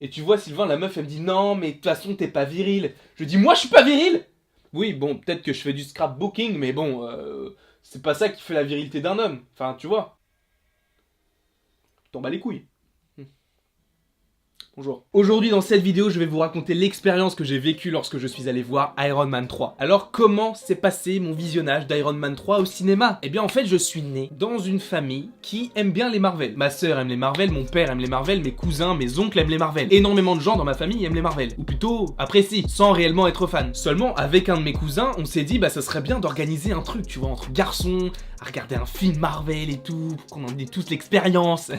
Et tu vois Sylvain, la meuf elle me dit non mais de toute façon t'es pas viril. Je dis moi je suis pas viril. Oui bon peut-être que je fais du scrapbooking mais bon c'est pas ça qui fait la virilité d'un homme. Enfin tu vois. T'en bats les couilles. Bonjour. Aujourd'hui dans cette vidéo, je vais vous raconter l'expérience que j'ai vécue lorsque je suis allé voir Iron Man 3. Alors comment s'est passé mon visionnage d'Iron Man 3 au cinéma? Eh bien en fait je suis né dans une famille qui aime bien les Marvel. Ma sœur aime les Marvel, mon père aime les Marvel, mes cousins, mes oncles aiment les Marvel. Énormément de gens dans ma famille aiment les Marvel. Ou plutôt apprécient, sans réellement être fan. Seulement avec un de mes cousins, on s'est dit bah ça serait bien d'organiser un truc, tu vois, entre garçons, à regarder un film Marvel et tout, pour qu'on en ait tous l'expérience.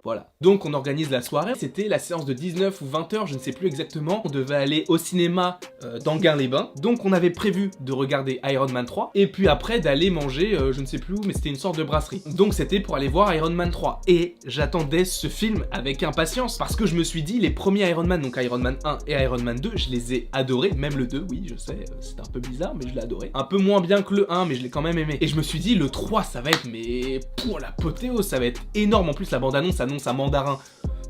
Voilà. Donc on organise la soirée, c'était la séance de 19 ou 20h, je ne sais plus exactement. On devait aller au cinéma d'Anguin-les-Bains. Donc on avait prévu de regarder Iron Man 3, et puis après d'aller manger, je ne sais plus où, mais c'était une sorte de brasserie. Donc c'était pour aller voir Iron Man 3. Et j'attendais ce film avec impatience, parce que je me suis dit, les premiers Iron Man, donc Iron Man 1 et Iron Man 2, je les ai adorés, même le 2, oui je sais, c'est un peu bizarre, mais je l'ai adoré. Un peu moins bien que le 1, mais je l'ai quand même aimé. Et je me suis dit, le 3 ça va être, mais pour l'apothéose, ça va être énorme. En plus la bande-annonce annonce un mandarin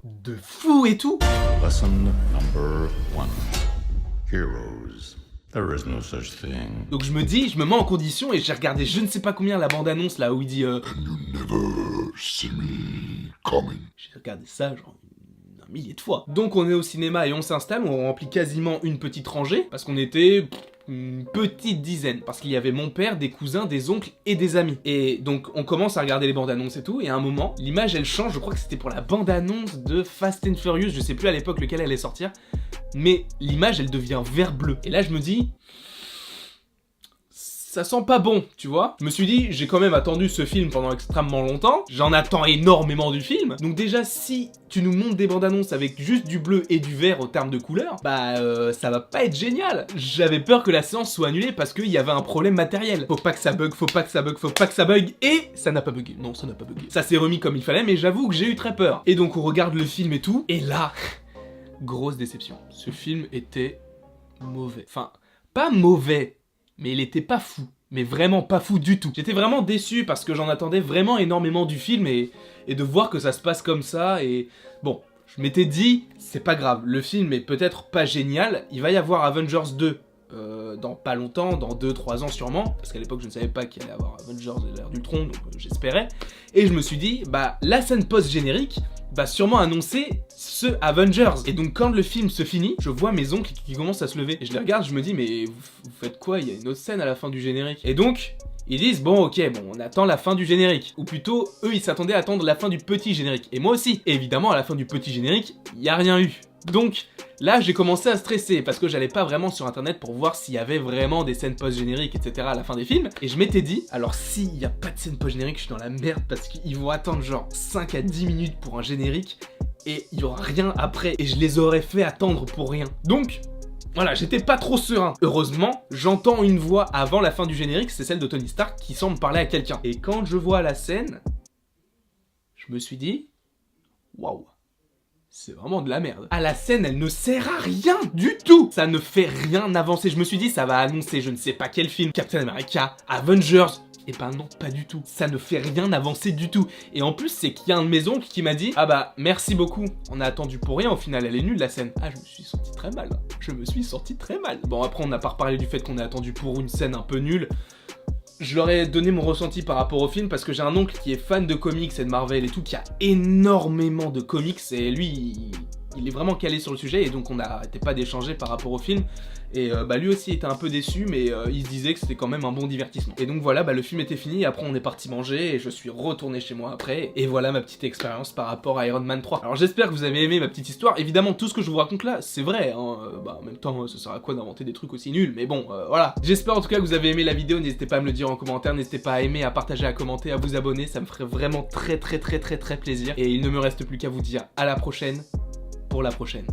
de fou et tout. Lesson number 1. Heroes. There is no such thing. Donc je me dis, je me mets en condition et j'ai regardé je ne sais pas combien la bande-annonce là où il dit And you never see me coming. J'ai regardé ça genre un millier de fois. Donc on est au cinéma et on s'installe, on remplit quasiment une petite rangée parce qu'on était une petite dizaine, parce qu'il y avait mon père, des cousins, des oncles et des amis. Et donc on commence à regarder les bandes annonces et tout, et à un moment, l'image elle change, je crois que c'était pour la bande annonce de Fast and Furious, je sais plus à l'époque lequel elle allait sortir, mais l'image elle devient vert bleu. Et là je me dis, ça sent pas bon, tu vois. Je me suis dit, j'ai quand même attendu ce film pendant extrêmement longtemps, j'en attends énormément du film, donc déjà si tu nous montres des bandes annonces avec juste du bleu et du vert au terme de couleur, bah ça va pas être génial. J'avais peur que la séance soit annulée parce qu'il y avait un problème matériel. Faut pas que ça bug, faut pas que ça bug, faut pas que ça bug, et ça n'a pas bugué. Non, ça n'a pas bugué. Ça s'est remis comme il fallait, mais j'avoue que j'ai eu très peur. Et donc on regarde le film et tout, et là, grosse déception. Ce film était mauvais. Enfin, pas mauvais, mais il était pas fou. Mais vraiment pas fou du tout. J'étais vraiment déçu parce que j'en attendais vraiment énormément du film et de voir que ça se passe comme ça et... Bon, je m'étais dit, c'est pas grave, le film est peut-être pas génial, il va y avoir Avengers 2 dans pas longtemps, dans 2-3 ans sûrement, parce qu'à l'époque je ne savais pas qu'il allait y avoir Avengers et l'ère d'Ultron, donc j'espérais. Et je me suis dit, bah la scène post-générique va sûrement annoncer ce Avengers. Et donc quand le film se finit, je vois mes oncles qui commencent à se lever. Et je les regarde, je me dis, mais vous faites quoi? Il y a une autre scène à la fin du générique. Et donc, ils disent, bon ok, bon on attend la fin du générique. Ou plutôt, eux ils s'attendaient à attendre la fin du petit générique. Et moi aussi. Et évidemment, à la fin du petit générique, il n'y a rien eu. Donc là j'ai commencé à stresser parce que j'allais pas vraiment sur internet pour voir s'il y avait vraiment des scènes post-génériques etc à la fin des films. Et je m'étais dit, alors s'il y a pas de scène post-générique, je suis dans la merde parce qu'ils vont attendre genre 5 à 10 minutes pour un générique et il y aura rien après et je les aurais fait attendre pour rien. Donc voilà, j'étais pas trop serein. Heureusement, j'entends une voix avant la fin du générique, c'est celle de Tony Stark qui semble parler à quelqu'un. Et quand je vois la scène, je me suis dit, waouh. C'est vraiment de la merde. À la scène, elle ne sert à rien du tout. Ça ne fait rien avancer. Je me suis dit, ça va annoncer je ne sais pas quel film, Captain America, Avengers. Et ben non, pas du tout. Ça ne fait rien avancer du tout. Et en plus, c'est qu'il y a un de mes oncles qui m'a dit, ah bah, merci beaucoup. On a attendu pour rien, au final, elle est nulle la scène. Ah, je me suis senti très mal. Je me suis senti très mal. Bon, après, on n'a pas reparlé du fait qu'on a attendu pour une scène un peu nulle. Je leur ai donné mon ressenti par rapport au film parce que j'ai un oncle qui est fan de comics et de Marvel et tout, qui a énormément de comics et lui, il est vraiment calé sur le sujet et donc on n'arrêtait pas d'échanger par rapport au film. Et bah lui aussi était un peu déçu mais il se disait que c'était quand même un bon divertissement. Et donc voilà, bah le film était fini et après on est parti manger et je suis retourné chez moi après. Et voilà ma petite expérience par rapport à Iron Man 3. Alors j'espère que vous avez aimé ma petite histoire. Évidemment tout ce que je vous raconte là c'est vrai hein. Bah en même temps ça sert à quoi d'inventer des trucs aussi nuls, mais bon voilà. J'espère en tout cas que vous avez aimé la vidéo, n'hésitez pas à me le dire en commentaire, n'hésitez pas à aimer, à partager, à commenter, à vous abonner, ça me ferait vraiment très plaisir. Et il ne me reste plus qu'à vous dire à la prochaine pour la prochaine.